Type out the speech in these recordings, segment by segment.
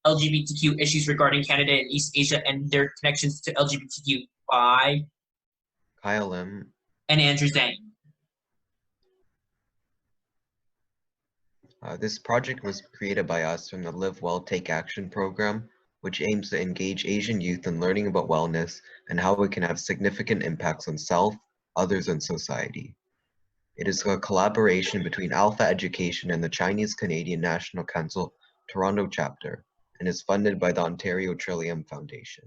LGBTQ issues regarding Canada and East Asia and their connections to LGBTQ by Kyle Lim. And Andrew Zhang. This project was created by us from the Live Well, Take Action program, which aims to engage Asian youth in learning about wellness and how it can have significant impacts on self, others, and society. It is a collaboration between Alpha Education and the Chinese-Canadian National Council Toronto chapter, and is funded by the Ontario Trillium Foundation.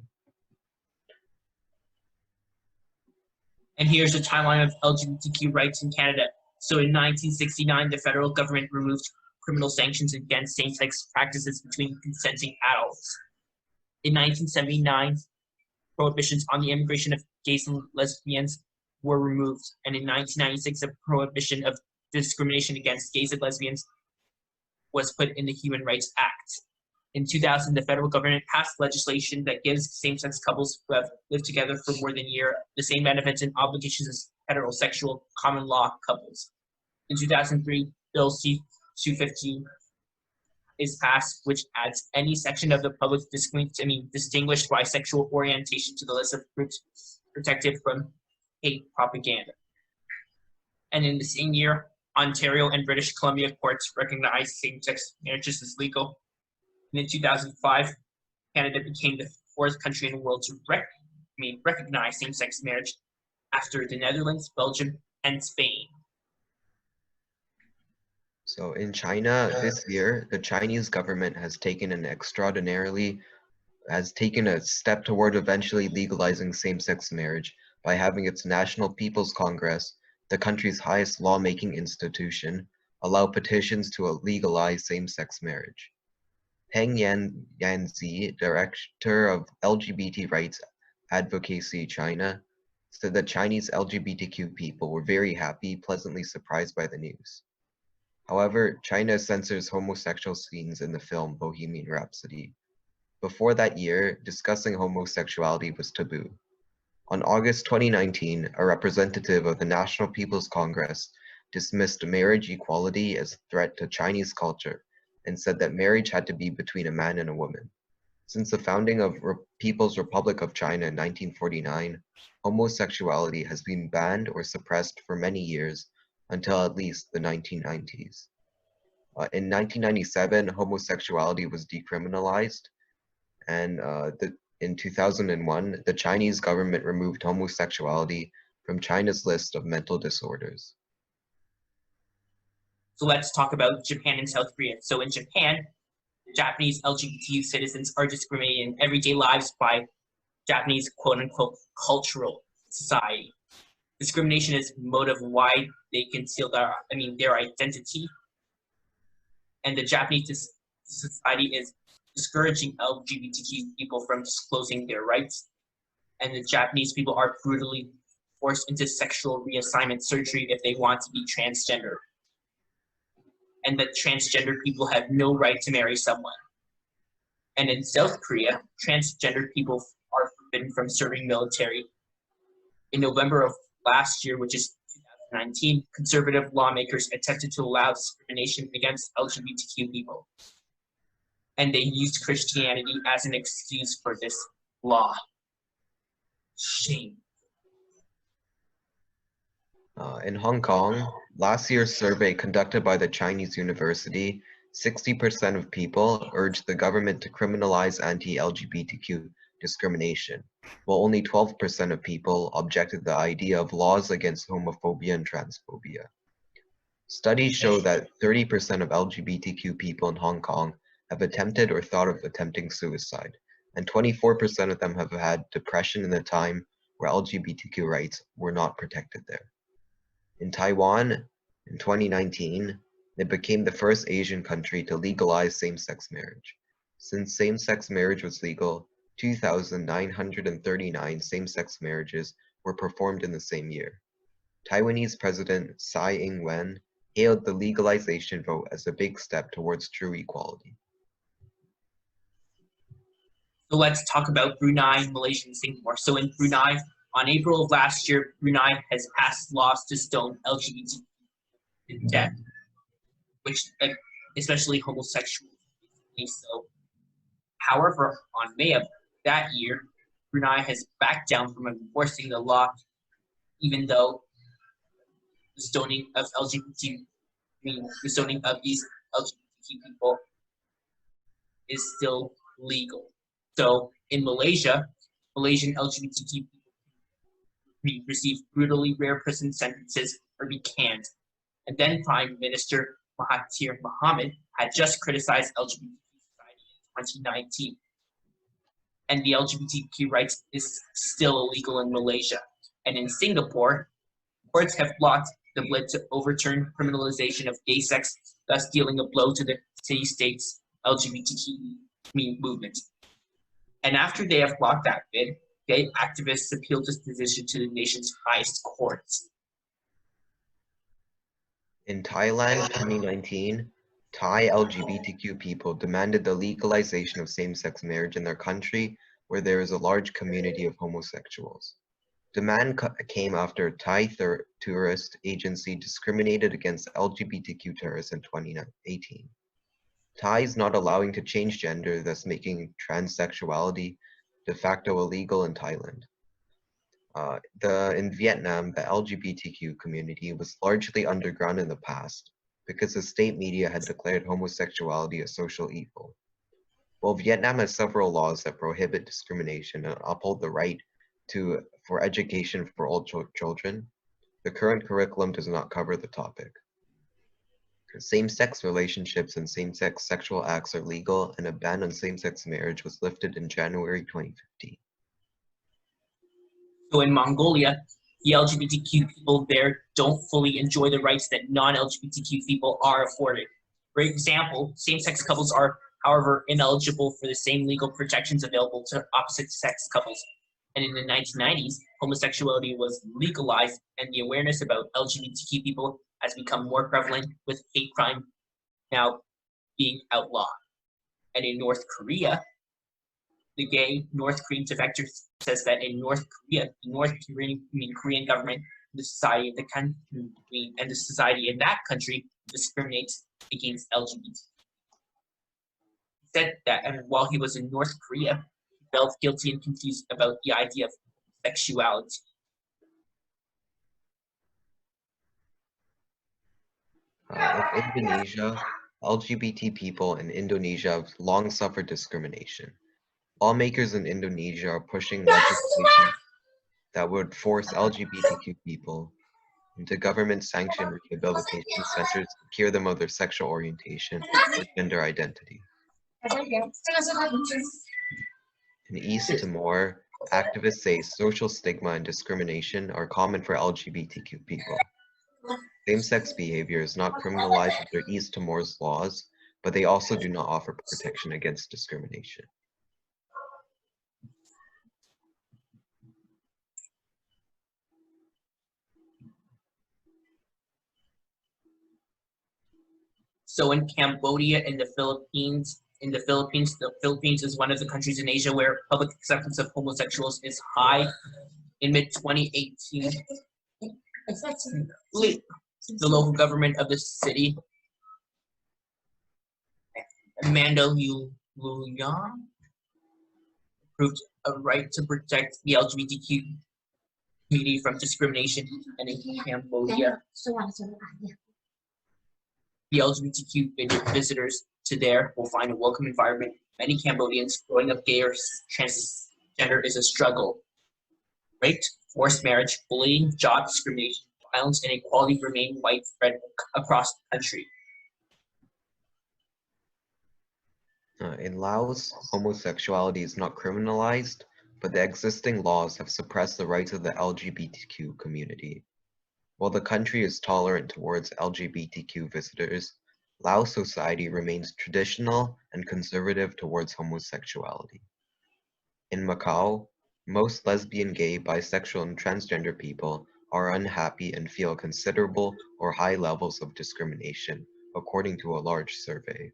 And here's the timeline of LGBTQ rights in Canada. So in 1969, the federal government removed criminal sanctions against same-sex practices between consenting adults. In 1979, prohibitions on the immigration of gays and lesbians were removed. And in 1996, a prohibition of discrimination against gays and lesbians was put in the Human Rights Act. In 2000, the federal government passed legislation that gives same-sex couples who have lived together for more than a year the same benefits and obligations as heterosexual common law couples. In 2003, Bill C-215 is passed, which adds any section of the public distinguished bisexual orientation to the list of groups protected from hate propaganda. And in the same year, Ontario and British Columbia courts recognized same-sex marriages as legal. And in 2005, Canada became the fourth country in the world to recognize same-sex marriage after the Netherlands, Belgium, and Spain. So in China this year, the Chinese government has taken a step toward eventually legalizing same-sex marriage by having its National People's Congress, the country's highest lawmaking institution, allow petitions to legalize same-sex marriage. Peng Yanzi, director of LGBT rights advocacy China, said that Chinese LGBTQ people were very happy, pleasantly surprised by the news. However, China censors homosexual scenes in the film Bohemian Rhapsody. Before that year, discussing homosexuality was taboo. On August 2019, a representative of the National People's Congress dismissed marriage equality as a threat to Chinese culture and said that marriage had to be between a man and a woman. Since the founding of People's Republic of China in 1949, homosexuality has been banned or suppressed for many years until at least the 1990s. In 1997, homosexuality was decriminalized, and in 2001, the Chinese government removed homosexuality from China's list of mental disorders. So let's talk about Japan and South Korea. So in Japan, Japanese LGBTQ citizens are discriminated in everyday lives by Japanese quote-unquote cultural society. Discrimination is motive why they conceal their identity. And the Japanese society is discouraging LGBTQ people from disclosing their rights. And the Japanese people are brutally forced into sexual reassignment surgery if they want to be transgender. And that transgender people have no right to marry someone. And in South Korea, transgender people are forbidden from serving military. In November of last year, which is 2019, conservative lawmakers attempted to allow discrimination against LGBTQ people. And they used Christianity as an excuse for this law. Shame. In Hong Kong, last year's survey conducted by the Chinese university, 60% of people urged the government to criminalize anti-LGBTQ discrimination, while only 12% of people objected to the idea of laws against homophobia and transphobia. Studies show that 30% of LGBTQ people in Hong Kong have attempted or thought of attempting suicide, and 24% of them have had depression in the time where LGBTQ rights were not protected there. In Taiwan, in 2019, it became the first Asian country to legalize same-sex marriage. Since same-sex marriage was legal, 2,939 same-sex marriages were performed in the same year. Taiwanese President Tsai Ing-wen hailed the legalization vote as a big step towards true equality. So let's talk about Brunei, Malaysia, and Singapore. So in Brunei, on April of last year, Brunei has passed laws to stone LGBT to death, which especially homosexuals. So However, on May of that year, Brunei has backed down from enforcing the law, even though the stoning of the stoning of these LGBTQ people is still legal. So in Malaysia, Malaysian LGBTQ people receive brutally rare prison sentences or be canned. And then Prime Minister Mahathir Mohamad had just criticized LGBTQ society in 2019. And the LGBTQ rights is still illegal in Malaysia. And in Singapore, courts have blocked the bid to overturn criminalization of gay sex, thus dealing a blow to the city-state's LGBTQ movement. And after they have blocked that bid, gay activists appealed this decision to the nation's highest courts. In Thailand, 2019, Thai LGBTQ people demanded the legalization of same-sex marriage in their country, where there is a large community of homosexuals. Demand came after a Thai tourist agency discriminated against LGBTQ tourists in 2018. Thais not allowing to change gender, thus making transsexuality de facto illegal in Thailand. In Vietnam, the LGBTQ community was largely underground in the past because the state media had declared homosexuality a social evil. While Vietnam has several laws that prohibit discrimination and uphold the right for education for all children, the current curriculum does not cover the topic. Same-sex relationships and same-sex sexual acts are legal, and a ban on same-sex marriage was lifted in January 2015. So in Mongolia, the LGBTQ people there don't fully enjoy the rights that non-LGBTQ people are afforded. For example, same-sex couples are, however, ineligible for the same legal protections available to opposite-sex couples. And in the 1990s, homosexuality was legalized, and the awareness about LGBTQ people has become more prevalent, with hate crime now being outlawed. And in North Korea, the gay North Korean defector says that in North Korea, the Korean government, the society of the country, and the society in that country discriminates against LGBT. He said that, and while he was in North Korea, he felt guilty and confused about the idea of sexuality. In Indonesia, LGBT people in Indonesia have long suffered discrimination. Lawmakers in Indonesia are pushing legislation that would force LGBTQ people into government-sanctioned rehabilitation centers to cure them of their sexual orientation or gender identity. In East Timor, activists say social stigma and discrimination are common for LGBTQ people. Same-sex behavior is not criminalized under East Timor's laws, but they also do not offer protection against discrimination. So in Cambodia and the Philippines, the Philippines is one of the countries in Asia where public acceptance of homosexuals is high. In mid-2018, the local government of the city, Mandaluyong, approved a right to protect the LGBTQ community from discrimination, and in Cambodia, the LGBTQ visitors to there will find a welcome environment. Many Cambodians growing up gay or transgender is a struggle. Rape, forced marriage, bullying, job discrimination, violence, and inequality remain widespread across the country. In Laos, homosexuality is not criminalized, but the existing laws have suppressed the rights of the LGBTQ community. While the country is tolerant towards LGBTQ visitors, Laos society remains traditional and conservative towards homosexuality. In Macau, most lesbian, gay, bisexual, and transgender people are unhappy and feel considerable or high levels of discrimination, according to a large survey.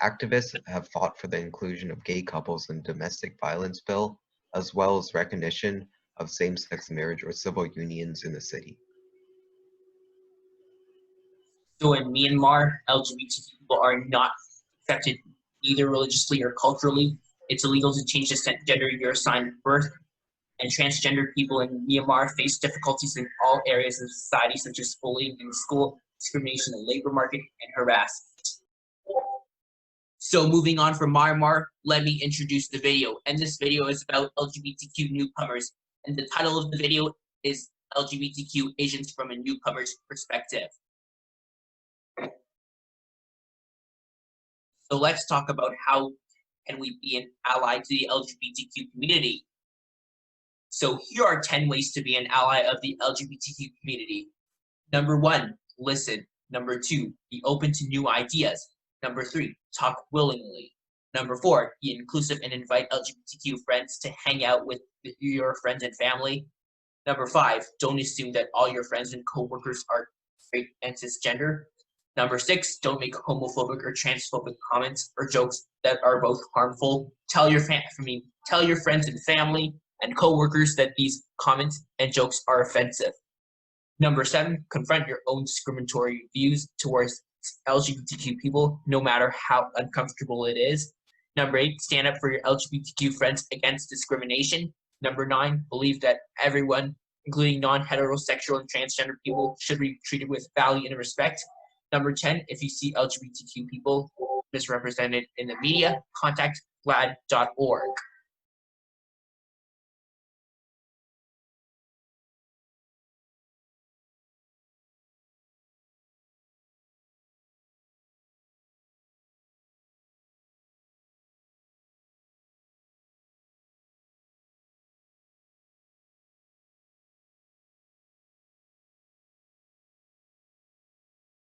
Activists have fought for the inclusion of gay couples in the domestic violence bill, as well as recognition of same-sex marriage or civil unions in the city. So in Myanmar, LGBT people are not accepted either religiously or culturally. It's illegal to change the gender you're assigned at birth. And transgender people in Myanmar face difficulties in all areas of society, such as bullying in school, discrimination in the labor market, and harassment. So moving on from Myanmar, let me introduce the video. And this video is about LGBTQ newcomers. And the title of the video is LGBTQ Asians from a Newcomer's Perspective. So let's talk about how can we be an ally to the LGBTQ community. So here are 10 ways to be an ally of the LGBTQ community. Number 1, listen. Number 2, be open to new ideas. Number 3, talk willingly. Number 4, be inclusive and invite LGBTQ friends to hang out with your friends and family. Number 5, don't assume that all your friends and coworkers are straight and cisgender. Number 6, don't make homophobic or transphobic comments or jokes that are both harmful. Tell your friends and family and coworkers that these comments and jokes are offensive. Number 7, confront your own discriminatory views towards LGBTQ people, no matter how uncomfortable it is. Number 8, stand up for your LGBTQ friends against discrimination. Number 9, believe that everyone, including non-heterosexual and transgender people, should be treated with value and respect. Number 10, if you see LGBTQ people misrepresented in the media, contact glad.org.